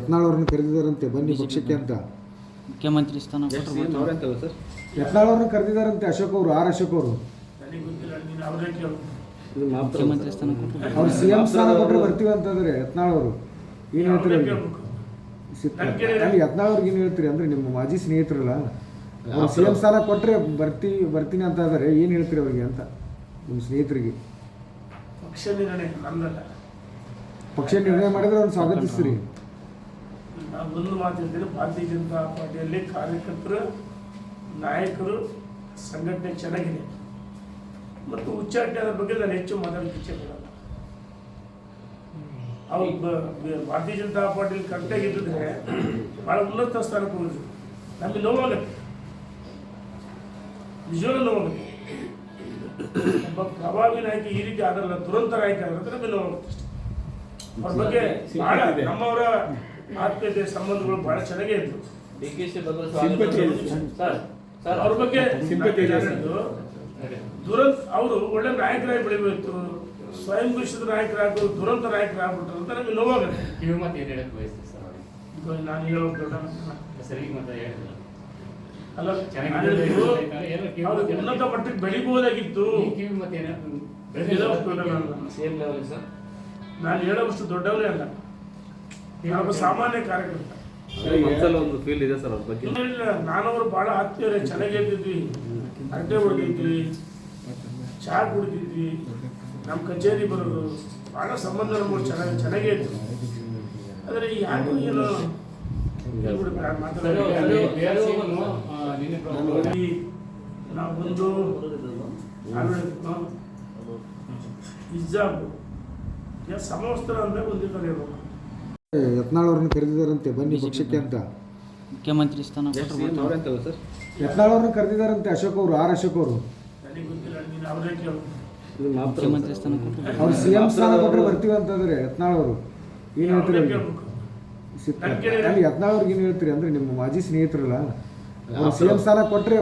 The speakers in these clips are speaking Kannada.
ಯತ್ನಾಳ್ ಅವ್ರನ್ನ ಕರೆದಿದ್ದಾರಂತೆ ಬನ್ನಿ ಪಕ್ಷಕ್ಕೆ ಅಂತ. ಮುಖ್ಯಮಂತ್ರಿ ಸ್ಥಾನ ಯತ್ನಾಳ್ ಅವ್ರನ್ನ ಕರೆದಿದ್ದಾರಂತೆ ಅಶೋಕ್ ಅವರು, ಅಶೋಕ್ ಅವರು. ಮುಖ್ಯಮಂತ್ರಿ ಸ್ಥಾನ ಅವ್ರು ಸಿಎಂ ಸ್ಥಾನ ಕೊಟ್ಟರೆ ಬರ್ತೀವಿ ಅಂತಂದ್ರೆ ಯತ್ನಾಳ್ ಅವರು ಏನು ಹೇಳ್ತೀರಿ? ಅಲ್ಲಿ ಯತ್ನಾಳ್ ಅವ್ರಿಗೆ ಏನು ಹೇಳ್ತೀರಿ ಅಂದ್ರೆ ನಿಮ್ಮ ಮಾಜಿ ಸ್ನೇಹಿತರಲ್ಲ, ಅವ್ರು ಸಿಎಂ ಸ್ಥಾನ ಕೊಟ್ಟರೆ ಬರ್ತೀನಿ ಅಂತ ಇದ್ದಾರೆ, ಏನು ಹೇಳ್ತೀರಿ ಅವ್ರಿಗೆ ಅಂತ ನಿಮ್ಮ ಸ್ನೇಹಿತರಿಗೆ? ಪಕ್ಷ ನಿರ್ಣಯ ಮಾಡಿದ್ರೆ ಅವ್ರು ಸ್ವಾಗತಿಸ್ತೀರಿ? ನಾನು ಒಂದು ಮಾತು ಹೇಳ್ತೀನಿ, ಭಾರತೀಯ ಜನತಾ ಪಾರ್ಟಿಯಲ್ಲಿ ಕಾರ್ಯಕರ್ತರು, ನಾಯಕರು, ಸಂಘಟನೆ ಚೆನ್ನಾಗಿದೆ ಮತ್ತು ಉಚ್ಚಾಟನೆಯ ಬಗ್ಗೆ ನಾನು ಹೆಚ್ಚು ಮಾತಾಡಲಿಕ್ಕೆ ಇಚ್ಛೆ ಪಡಲ್ಲ. ಅವ್ರು ಭಾರತೀಯ ಜನತಾ ಪಾರ್ಟಿಯಲ್ಲಿ ಕರೆಕ್ಟಾಗಿದ್ದರೆ ಭಾಳ ಉನ್ನತ ಸ್ಥಾನಕ್ಕೆ ಹೋಗಿದ್ರು. ನಮಗೆ ನೋವಾಗುತ್ತೆ, ನಿಜವಾಗ್ಲೂ ನೋವಾಗುತ್ತೆ. ಒಬ್ಬ ಪ್ರಭಾವಿ ನಾಯಕ ಈ ರೀತಿ ಆದಲ್ಲ, ದುರಂತ ನಾಯಕ ಆದ್ರೆ ನಮಗೆ ನೋವಾಗುತ್ತೆ ಅಷ್ಟೇ. ಅವ್ರ ಬಗ್ಗೆ ಭಾಳ ನಮ್ಮವರ ಆತ್ಮೀಯತೆ ಸಂಬಂಧಗಳು ಬಹಳ ಚೆನ್ನಾಗೇ ಇತ್ತು. ಅವ್ರ ಬಗ್ಗೆ ದುರಂತ ಅವರು ಒಳ್ಳೆ ನಾಯಕರಾಗಿ ಬೆಳಿಬೇಕು, ಸ್ವಯಂ ಘೋಷಿತ ನಾಯಕರಾಗೋದು ದುರಂತ ನಾಯಕರಾಗ್ಬಿಟ್ರು ಅಂತ ನಮಗೆ ನೋವಾಗುತ್ತೆ. ನಾನು ಹೇಳೋದು ದೊಡ್ಡ ಅಲ್ಲ, ಉನ್ನತ ಮಟ್ಟಕ್ಕೆ ಬೆಳಿಬಹುದಾಗಿತ್ತು. ನಾನು ಹೇಳೋಷ್ಟು ದೊಡ್ಡವರೇ ಅಲ್ಲ, ನಾನೊಬ್ಬ ಸಾಮಾನ್ಯ ಕಾರ್ಯಕರ್ತ. ನಾನವರು ಬಹಳ ಆತ್ಮೀಯರೇ, ಚೆನ್ನಾಗಿ ಇರ್ತಿದ್ವಿ, ಅಡ್ಡೆ ಹೊಡೆದಿದ್ವಿ, ಚಹಾ ಕುಡಿದಿದ್ವಿ, ನಮ್ಮ ಕಚೇರಿ ಬರೋದು, ಬಹಳ ಸಂಬಂಧ ನಮ್ಗೆ ಚೆನ್ನಾಗೇ ಇತ್ತು. ಆದರೆ ಯಾರು ಏನು ನಾವೊಂದು ಹಿಜಾಬ್ ಸಮವಸ್ತ್ರ ಅಂದ್ರೆ ಒಂದಿದ್ದಾರೆ. ಯತ್ನಾಳ್ ಅವ್ರನ್ನ ಕರೆದಿದ್ದಾರಂತೆ ಬನ್ನಿ ಪಕ್ಷಕ್ಕೆ ಅಂತ. ಮುಖ್ಯಮಂತ್ರಿ ಸ್ಥಾನ ಯತ್ನಾಳ್ ಅವ್ರನ್ನ ಕರೆದಿದ್ದಾರಂತೆ ಅಶೋಕ್ ಅವರು, ಅಶೋಕ್ ಅವರು. ನನಗೆ ಗೊತ್ತಿಲ್ಲ, ನೀನು ಅವರೇ ಕೇಳು. ಮುಖ್ಯಮಂತ್ರಿ ಸ್ಥಾನ ಅವ್ರು ಸಿಎಂ ಸ್ಥಾನ ಕೊಟ್ಟರೆ ಬರ್ತೀವಿ ಅಂತಂದ್ರೆ ಯತ್ನಾಳ್ ಅವರು ಏನು ಹೇಳ್ತೀರಿ? ಅಲ್ಲಿ ಯತ್ನಾಳ್ ಅವ್ರಿಗೆ ಏನು ಹೇಳ್ತೀರಿ ಅಂದ್ರೆ ನಿಮ್ಮ ಮಾಜಿ ಸ್ನೇಹಿತರಲ್ಲ, ಅವ್ರು ಸಿಎಂ ಸ್ಥಾನ ಕೊಟ್ಟರೆ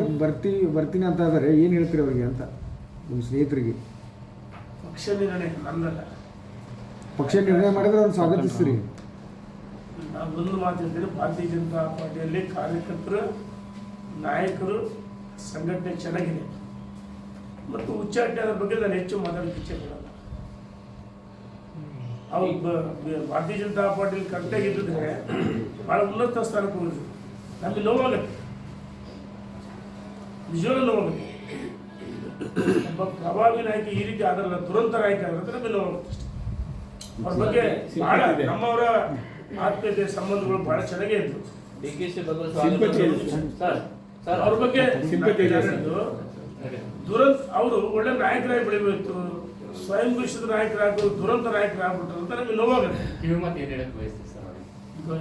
ಬರ್ತೀನಿ ಅಂತ ಇದ್ದಾರೆ, ಏನು ಹೇಳ್ತೀರಿ ಅವ್ರಿಗೆ ಅಂತ ನಿಮ್ಮ ಸ್ನೇಹಿತರಿಗೆ? ಪಕ್ಷ ನಿರ್ಣಯ ನನ್ನಲ್ಲ, ಪಕ್ಷ ನಿರ್ಣಯ ಮಾಡಿದ್ರೆ ಅವ್ರು ಸ್ವಾಗತಿಸ್ತೀರಿ? ನಾನು ಒಂದು ಮಾತು ಹೇಳ್ತೀನಿ, ಭಾರತೀಯ ಜನತಾ ಪಾರ್ಟಿಯಲ್ಲಿ ಕಾರ್ಯಕರ್ತರು, ನಾಯಕರು, ಸಂಘಟನೆ ಚೆನ್ನಾಗಿದೆ ಮತ್ತು ಉಚ್ಚಾಟನೆಯ ಬಗ್ಗೆ ನಾನು ಹೆಚ್ಚು ಮಾತಾಡಲಿಕ್ಕೆ ಇಚ್ಛೆ ಪಡಲ್ಲ. ಅವ್ರು ಭಾರತೀಯ ಜನತಾ ಪಾರ್ಟಿಯಲ್ಲಿ ಕರೆಕ್ಟಾಗಿದ್ದರೆ ಭಾಳ ಉನ್ನತ ಸ್ಥಾನಕ್ಕೆ ಹೋಗಿದ್ರು. ನಮಗೆ ನೋವಾಗುತ್ತೆ, ನಿಜವಾಗ್ಲೂ ನೋವಾಗುತ್ತೆ. ಒಬ್ಬ ಪ್ರಭಾವಿ ನಾಯಕ ಈ ರೀತಿ ಆದಲ್ಲ, ದುರಂತ ನಾಯಕ ಆದ್ರೆ ನಮಗೆ ನೋವಾಗುತ್ತೆ ಅಷ್ಟೇ. ಅವ್ರ ಬಗ್ಗೆ ಭಾಳ ನಮ್ಮವರ ಆತ್ಮೀಯತೆ ಸಂಬಂಧಗಳು ಬಹಳ ಚೆನ್ನಾಗೇ ಇತ್ತು. ಅವ್ರ ಬಗ್ಗೆ ದುರಂತ ಅವರು ಒಳ್ಳೆ ನಾಯಕರಾಗಿ ಬೆಳಿಬೇಕು, ಸ್ವಯಂ ಘೋಷಿತ ನಾಯಕರಾಗೋದು ದುರಂತ ನಾಯಕರಾಗ್ಬಿಟ್ರು ಅಂತ ನಮಗೆ ನೋವಾಗುತ್ತೆ.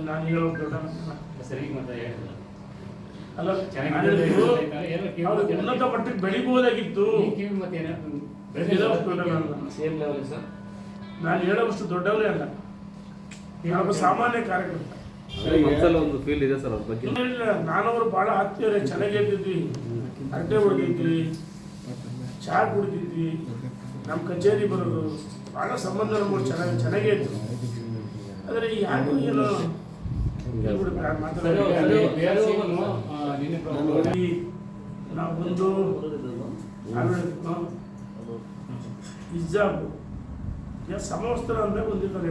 ನಾನು ಹೇಳೋದು ದೊಡ್ಡ ಅಲ್ಲ, ಉನ್ನತ ಮಟ್ಟಕ್ಕೆ ಬೆಳಿಬಹುದಾಗಿತ್ತು. ನಾನು ಹೇಳೋಷ್ಟು ದೊಡ್ಡವರೇ ಅಲ್ಲ, ನಾನೊಬ್ಬ ಸಾಮಾನ್ಯ ಕಾರ್ಯಕರ್ತ. ನಾನವರು ಬಹಳ ಆತ್ಮೀಯರೇ, ಚೆನ್ನಾಗಿ ಇರ್ತಿದ್ವಿ, ಅಡ್ಡೆ ಹೊಡೆದಿದ್ವಿ, ಚಹಾ ಕುಡಿದಿದ್ವಿ, ನಮ್ಮ ಕಚೇರಿ ಬರೋದು, ಬಹಳ ಸಂಬಂಧ ನಮ್ಗೆ ಚೆನ್ನಾಗೇ ಇತ್ತು. ಆದರೆ ಯಾರು ಏನು ನಾವೊಂದು ಹಿಜಾಬ್ ಸಮವಸ್ತ್ರ ಅಂದ್ರೆ ಒಂದಿದ್ದಾರೆ.